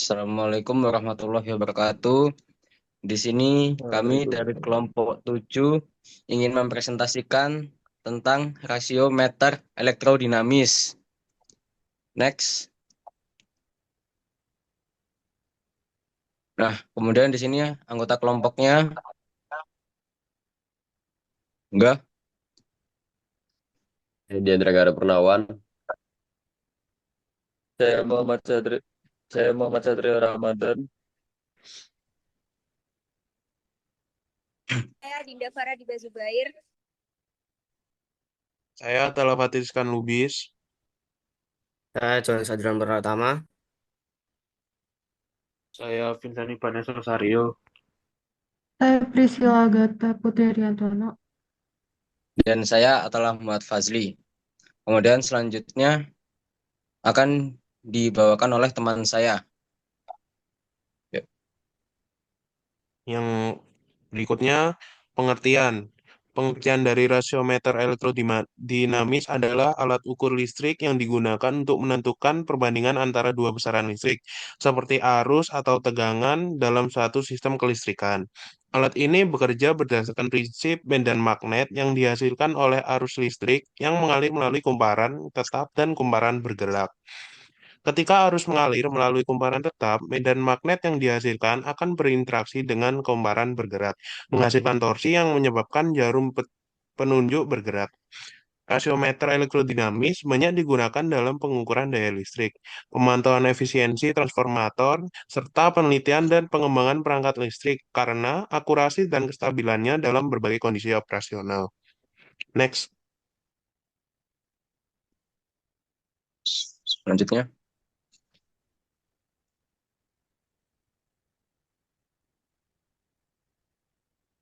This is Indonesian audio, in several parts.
Assalamualaikum warahmatullahi wabarakatuh. Di sini kami dari Waalaikumsalam. kelompok 7 ingin mempresentasikan tentang rasio meter elektrodinamis. Next. Nah, kemudian di sini ya, anggota kelompoknya enggak. Diandra Gara Purnawan. Saya Muhammad Satri. Saya Muhammad Satrio Ramadan. Saya Dinda Farah di Zubair. Saya telah Fatiskan Lubis. Saya John Sadran Pratama. Saya Vincent Ibanez Rosario. Saya Priscila Agatha Putri Riantono. Dan saya adalah Muhammad Fazli. Kemudian selanjutnya akan dibawakan oleh teman saya. Ya. Yang berikutnya, pengertian. Pengertian dari rasiometer elektrodinamis adalah alat ukur listrik yang digunakan untuk menentukan perbandingan antara dua besaran listrik, seperti arus atau tegangan dalam suatu sistem kelistrikan. Alat ini bekerja berdasarkan prinsip medan magnet yang dihasilkan oleh arus listrik yang mengalir melalui kumparan tetap dan kumparan bergerak. Ketika arus mengalir melalui kumparan tetap, medan magnet yang dihasilkan akan berinteraksi dengan kumparan bergerak, menghasilkan torsi yang menyebabkan jarum penunjuk bergerak. Rasiometer elektrodinamis banyak digunakan dalam pengukuran daya listrik, pemantauan efisiensi transformator, serta penelitian dan pengembangan perangkat listrik karena akurasi dan kestabilannya dalam berbagai kondisi operasional. Next. Selanjutnya.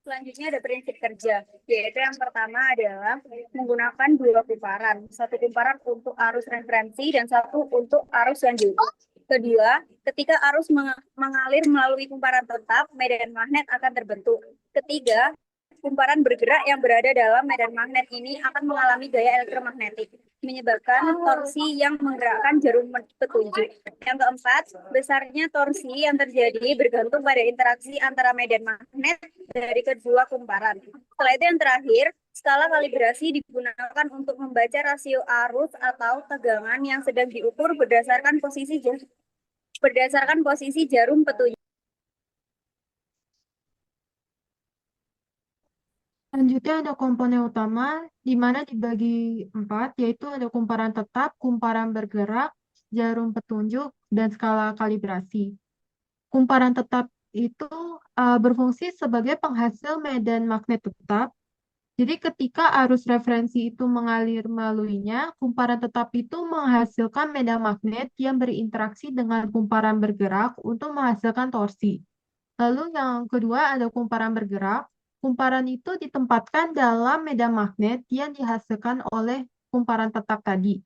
Selanjutnya ada prinsip kerja, yaitu yang pertama adalah menggunakan dua kumparan. Satu kumparan untuk arus referensi dan satu untuk arus lanjutan. Kedua, ketika arus mengalir melalui kumparan tetap, medan magnet akan terbentuk. Ketiga, kumparan bergerak yang berada dalam medan magnet ini akan mengalami gaya elektromagnetik, menyebabkan torsi yang menggerakkan jarum petunjuk. Yang keempat, besarnya torsi yang terjadi bergantung pada interaksi antara medan magnet dari kedua kumparan. Setelah itu yang terakhir, skala kalibrasi digunakan untuk membaca rasio arus atau tegangan yang sedang diukur berdasarkan posisi jarum petunjuk. Selanjutnya ada komponen utama, di mana dibagi 4, yaitu ada kumparan tetap, kumparan bergerak, jarum petunjuk, dan skala kalibrasi. Kumparan tetap itu berfungsi sebagai penghasil medan magnet tetap. Jadi ketika arus referensi itu mengalir melaluinya, kumparan tetap itu menghasilkan medan magnet yang berinteraksi dengan kumparan bergerak untuk menghasilkan torsi. Lalu yang kedua ada kumparan bergerak. Kumparan itu ditempatkan dalam medan magnet yang dihasilkan oleh kumparan tetap tadi.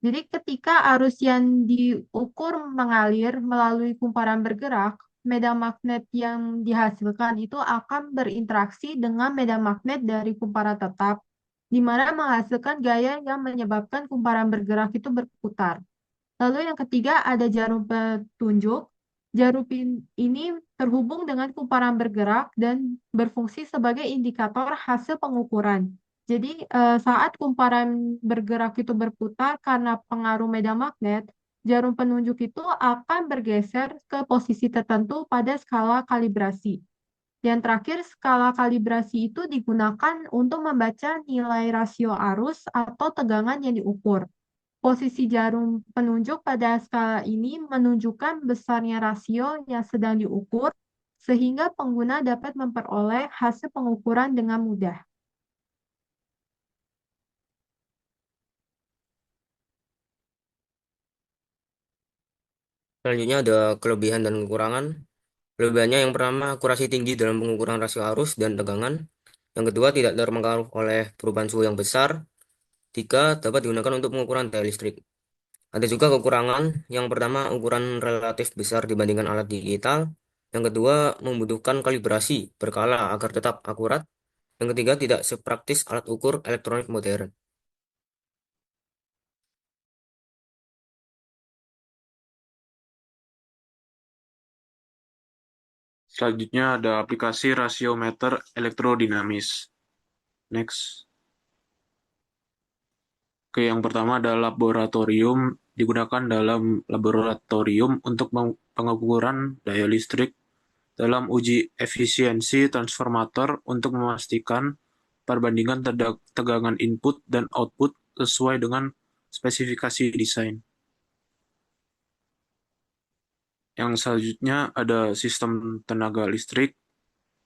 Jadi ketika arus yang diukur mengalir melalui kumparan bergerak, medan magnet yang dihasilkan itu akan berinteraksi dengan medan magnet dari kumparan tetap, di mana menghasilkan gaya yang menyebabkan kumparan bergerak itu berputar. Lalu yang ketiga ada jarum petunjuk. Ini terhubung dengan kumparan bergerak dan berfungsi sebagai indikator hasil pengukuran. Jadi saat kumparan bergerak itu berputar karena pengaruh medan magnet, jarum penunjuk itu akan bergeser ke posisi tertentu pada skala kalibrasi. Yang terakhir, skala kalibrasi itu digunakan untuk membaca nilai rasio arus atau tegangan yang diukur. Posisi jarum penunjuk pada skala ini menunjukkan besarnya rasio yang sedang diukur, sehingga pengguna dapat memperoleh hasil pengukuran dengan mudah. Selanjutnya ada kelebihan dan kekurangan. Kelebihannya yang pertama, akurasi tinggi dalam pengukuran rasio arus dan tegangan. Yang kedua, tidak terpengaruh oleh perubahan suhu yang besar. Tiga, dapat digunakan untuk pengukuran daya listrik. Ada juga kekurangan. Yang pertama, ukuran relatif besar dibandingkan alat digital. Yang kedua, membutuhkan kalibrasi berkala agar tetap akurat. Yang ketiga, tidak sepraktis alat ukur elektronik modern. Selanjutnya ada aplikasi rasiometer elektrodinamis. Next. Oke, yang pertama ada laboratorium. Digunakan dalam laboratorium untuk pengukuran daya listrik dalam uji efisiensi transformator untuk memastikan perbandingan tegangan input dan output sesuai dengan spesifikasi desain. Yang selanjutnya ada sistem tenaga listrik.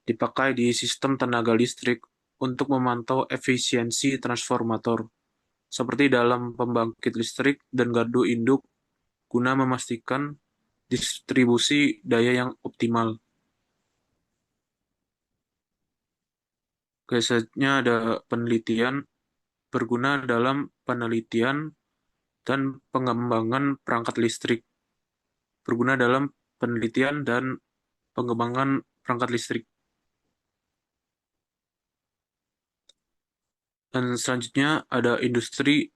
Dipakai di sistem tenaga listrik untuk memantau efisiensi transformator, seperti dalam pembangkit listrik dan gardu induk, guna memastikan distribusi daya yang optimal. Selanjutnya ada penelitian, berguna dalam penelitian dan pengembangan perangkat listrik. Berguna dalam penelitian dan pengembangan perangkat listrik. Dan selanjutnya ada industri.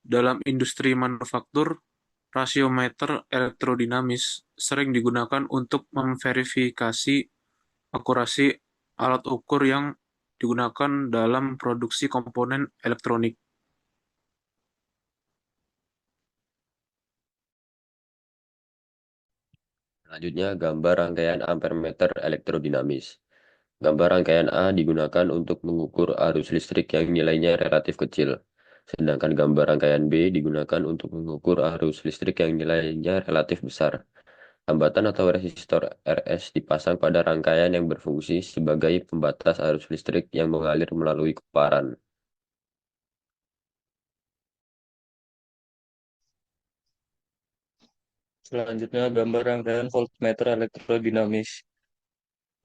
Dalam industri manufaktur, rasiometer elektrodinamis sering digunakan untuk memverifikasi akurasi alat ukur yang digunakan dalam produksi komponen elektronik. Selanjutnya, gambar rangkaian ampermeter elektrodinamis. Gambar rangkaian A digunakan untuk mengukur arus listrik yang nilainya relatif kecil, sedangkan gambar rangkaian B digunakan untuk mengukur arus listrik yang nilainya relatif besar. Hambatan atau resistor RS dipasang pada rangkaian yang berfungsi sebagai pembatas arus listrik yang mengalir melalui kumparan. Selanjutnya, gambar rangkaian voltmeter elektrodinamis.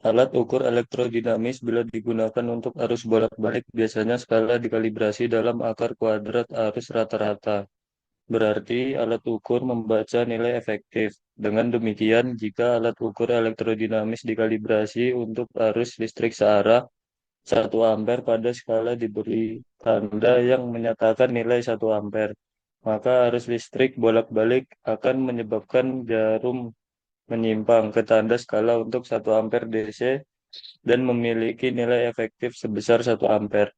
Alat ukur elektrodinamis bila digunakan untuk arus bolak-balik biasanya skala dikalibrasi dalam akar kuadrat arus rata-rata. Berarti alat ukur membaca nilai efektif. Dengan demikian, jika alat ukur elektrodinamis dikalibrasi untuk arus listrik searah 1 ampere pada skala diberi tanda yang menyatakan nilai 1 ampere, maka arus listrik bolak-balik akan menyebabkan jarum menyimpang ke tanda skala untuk 1 ampere DC dan memiliki nilai efektif sebesar 1 ampere.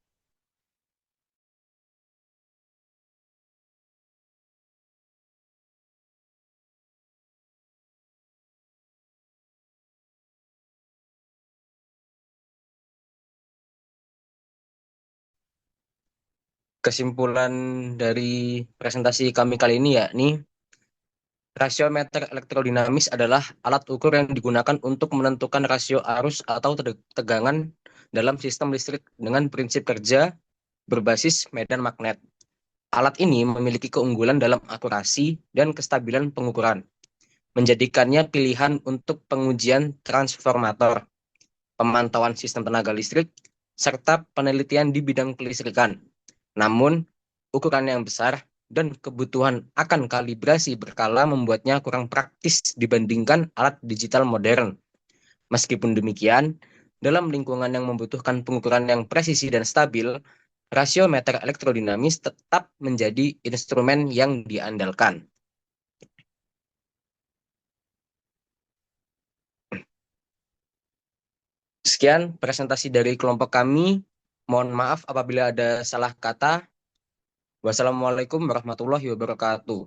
Kesimpulan dari presentasi kami kali ini yakni rasiometer elektrodinamis adalah alat ukur yang digunakan untuk menentukan rasio arus atau tegangan dalam sistem listrik dengan prinsip kerja berbasis medan magnet. Alat ini memiliki keunggulan dalam akurasi dan kestabilan pengukuran, menjadikannya pilihan untuk pengujian transformator, pemantauan sistem tenaga listrik, serta penelitian di bidang kelistrikan. Namun, ukuran yang besar dan kebutuhan akan kalibrasi berkala membuatnya kurang praktis dibandingkan alat digital modern. Meskipun demikian, dalam lingkungan yang membutuhkan pengukuran yang presisi dan stabil, rasiometer elektrodinamis tetap menjadi instrumen yang diandalkan. Sekian presentasi dari kelompok kami. Mohon maaf apabila ada salah kata. Wassalamualaikum warahmatullahi wabarakatuh.